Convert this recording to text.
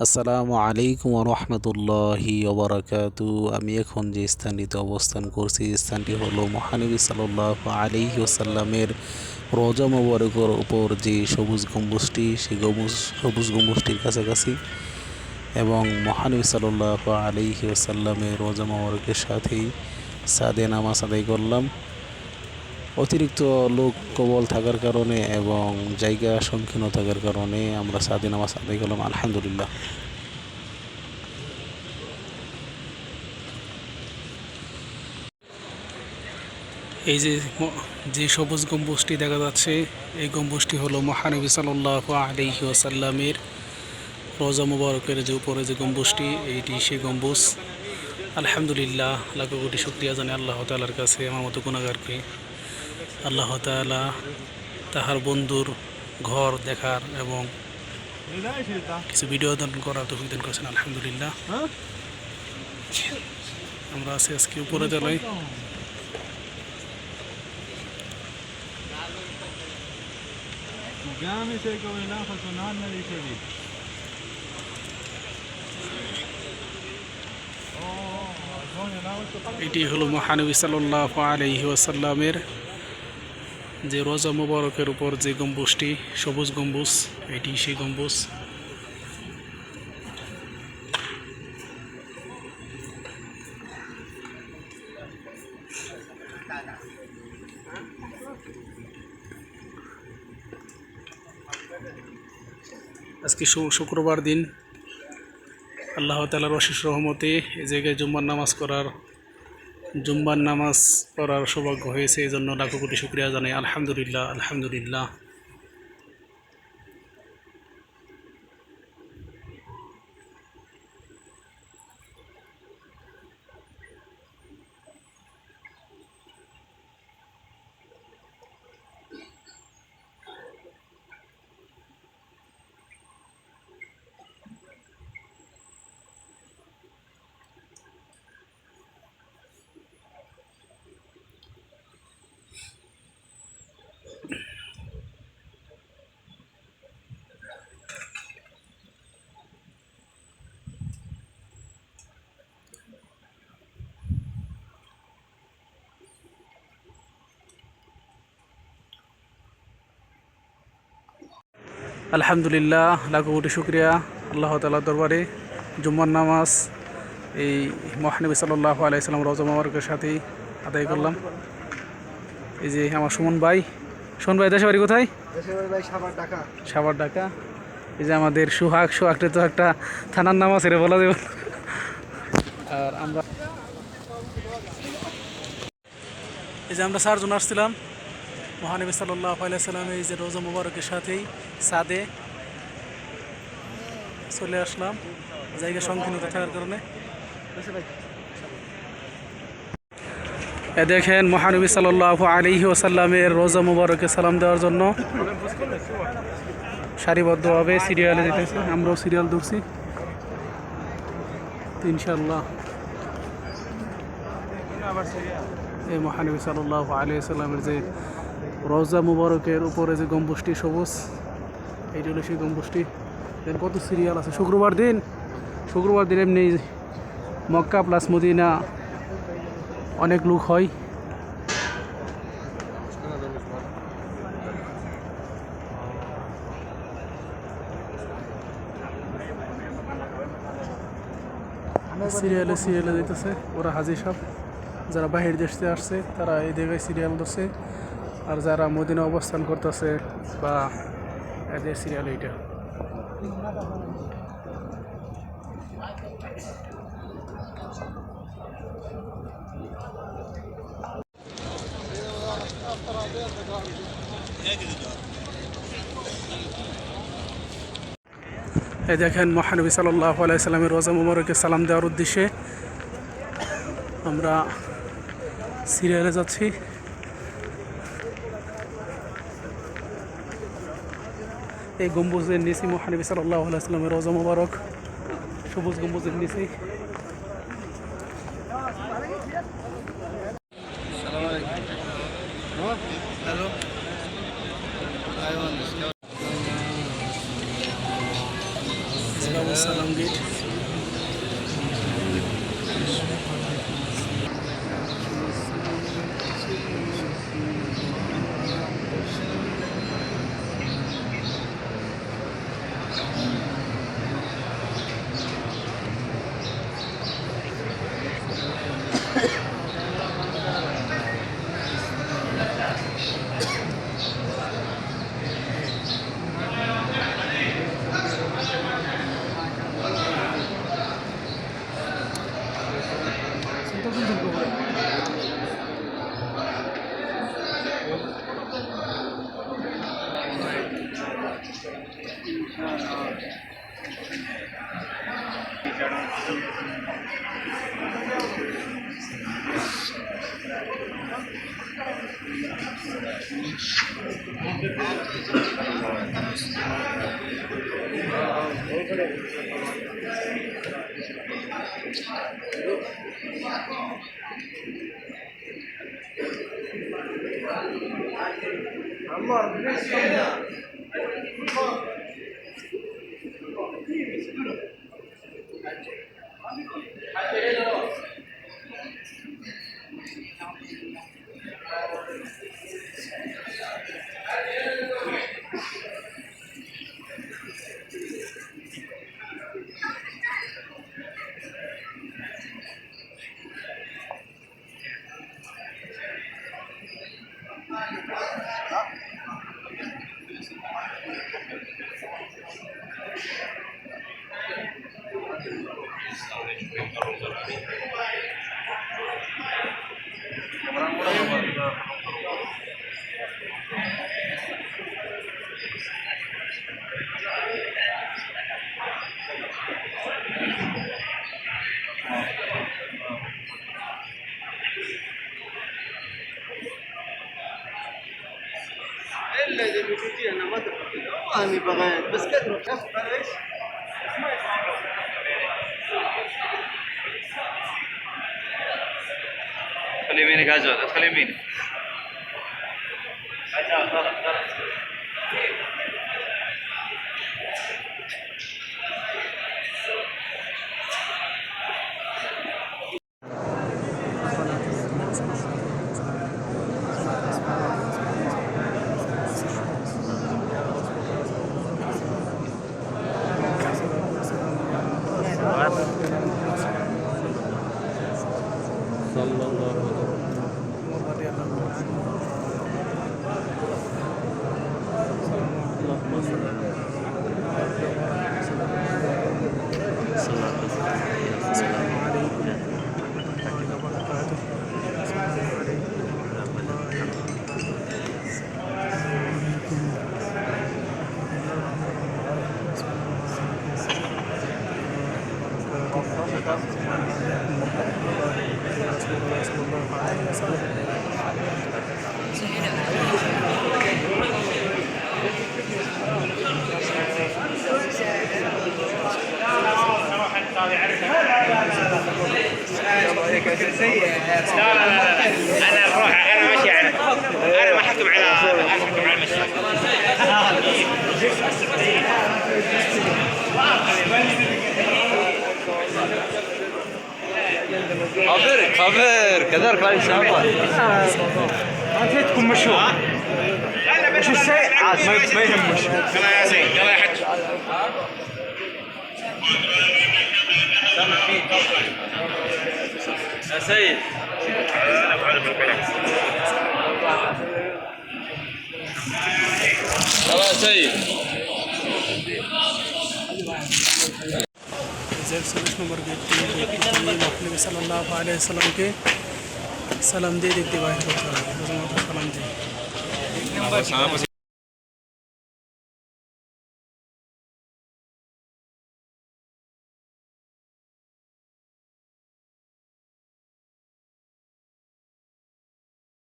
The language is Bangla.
আসসালামু আলাইকুম রহমতুল্লাহি ওবরাকাতু। আমি এখন যে স্থানটিতে অবস্থান করছি, স্থানটি হলো মহানবী সাল্লাল্লাহু আলাইহি ওয়াসাল্লামের রওজা মোবারকের উপর যে সবুজ গম্বুজটি, সেই সবুজ গম্বুজটির কাছাকাছি, এবং মহানবী সাল্লাল্লাহু আলাইহি ওয়াসাল্লামের রওজা মোবারকের সাথেই সাদে নামাজ আদায় করলাম। অতিরিক্ত লোক কবল থাকার কারণে এবং জায়গা সংকীর্ণ থাকার কারণে আমরা সাদে নামাজ আদায় করলাম, আলহামদুলিল্লাহ। এই যে সবুজ গম্বুজটি দেখা যাচ্ছে, এই গম্বুজটি হলো মহানবী সাল্লাল্লাহু আলাইহি ওয়াসাল্লামের রওজা মুবারকের যে উপরে যে গম্বুজটি, এইটি সেই গম্বুজ। আলহামদুলিল্লাহ, লাখো কোটি শুকরিয়া জানাই আল্লাহ তাআলার কাছে আমার মতো গুনাহগারকে আল্লাহ তাআলা তাহার বন্ধুর ঘর দেখার এবং কিছু ভিডিও ধারণ করার তৌফিক দান করেছেন। আলহামদুলিল্লাহ, আমরা আছি আজকে উপরে তলায়। এটি হলো মহানবী সাল্লাল্লাহু আলাইহি ওয়াসাল্লামের যে রওজা মুবারকের উপর যে গম্বুজটি, সবুজ গম্বুজ, এটি সেই গম্বুজ। আজকে শুক্রবার দিন, আল্লাহ তাআলার অশেষ রহমতে এই জায়গায় জুম্মার নামাজ পড়ার সৌভাগ্য হয়েছে। এই জন্য লাখো কোটি শুকরিয়া জানাই। আলহামদুলিল্লাহ, আলহামদুলিল্লাহ। আলহামদুলিল্লাহ, লাখো কোটি শুকরিয়া আল্লাহ তাআলার দরবারে। জুম্মার নামাজ এই মহানবী সাল্লাল্লাহু আলাইহি ওয়াসাল্লাম রওজা মুবারকের সাথেই আদায় করলাম। এই যে আমার সুমন ভাই, দেশের বাড়ি কোথায়? সাভার, ঢাকা। এই যে আমাদের সোহাগটা তো একটা থানার নাম আছে রে, বলা যাবে। আর আমরা এই যে আমরা 4 জন আসছিলাম মহানবী সাল্লাল্লাহু আলাইহি ওয়াসাল্লামের এই যে রওজা মুবারকের সাথেই সাদে চলে আসলাম, জায়গা সংকীর্ণ থাকার কারণে। দেখেন, মহানবী সাল্লাল্লাহু আলাইহি ওয়াসাল্লামের রওজা মুবারকে সালাম দেওয়ার জন্য সারিবদ্ধভাবে সিরিয়ালে যেতেছে। আমরাও সিরিয়াল ধরছি ইনশাআল্লাহ। এই মহানবী সাল্লাল্লাহু আলাইহি ওয়াসাল্লামের যে রওজা মুবারকের উপরে যে গম্বুজটি সবুজ, এইটি হলো সেই গম্বুজটি। কত সিরিয়াল আছে। শুক্রবার দিন এমনি মক্কা প্লাস মদিনা অনেক লোক হয়। সিরিয়ালে দিতেছে ওরা হাজি সাহেব। যারা বাহির দেশে আসছে তারা এই জায়গায় সিরিয়াল ধরছে, আর যারা মদিনা অবস্থান করতেছে বা এদের সিরিয়াল এইটা। এই দেখেন, মহানবী সাল্লাল্লাহু আলাইহি ওয়াসাল্লামের রওজা মুবারকে সালাম দেওয়ার উদ্দেশ্যে আমরা সিরিয়ালে যাচ্ছি। এই গম্বুজের নিচে মহানবী সাল্লাল্লাহু আলাইহি ওয়াসাল্লামের রওজা মুবারক, সবুজ গম্বুজের নিচে। সালাম দিই। الا اذا بتجي انا ما ادري والله اني بغيت بس كثرة ايش؟ خلي يمينك عزوز خلي يمينك انا اروح انا ماشي انا ما احكم على المشي خبر كذلك لا يسافر ما فيتكم مشوا مش السيء عاد ما يهم مشوا يلا يا سيد يلا يا حج يا سيد يلا يا سيد रिजल्ट नंबर नबी सल्लल्लाहु अलैहि वसल्लम के सलाम दे देखते बाहर सलाम दे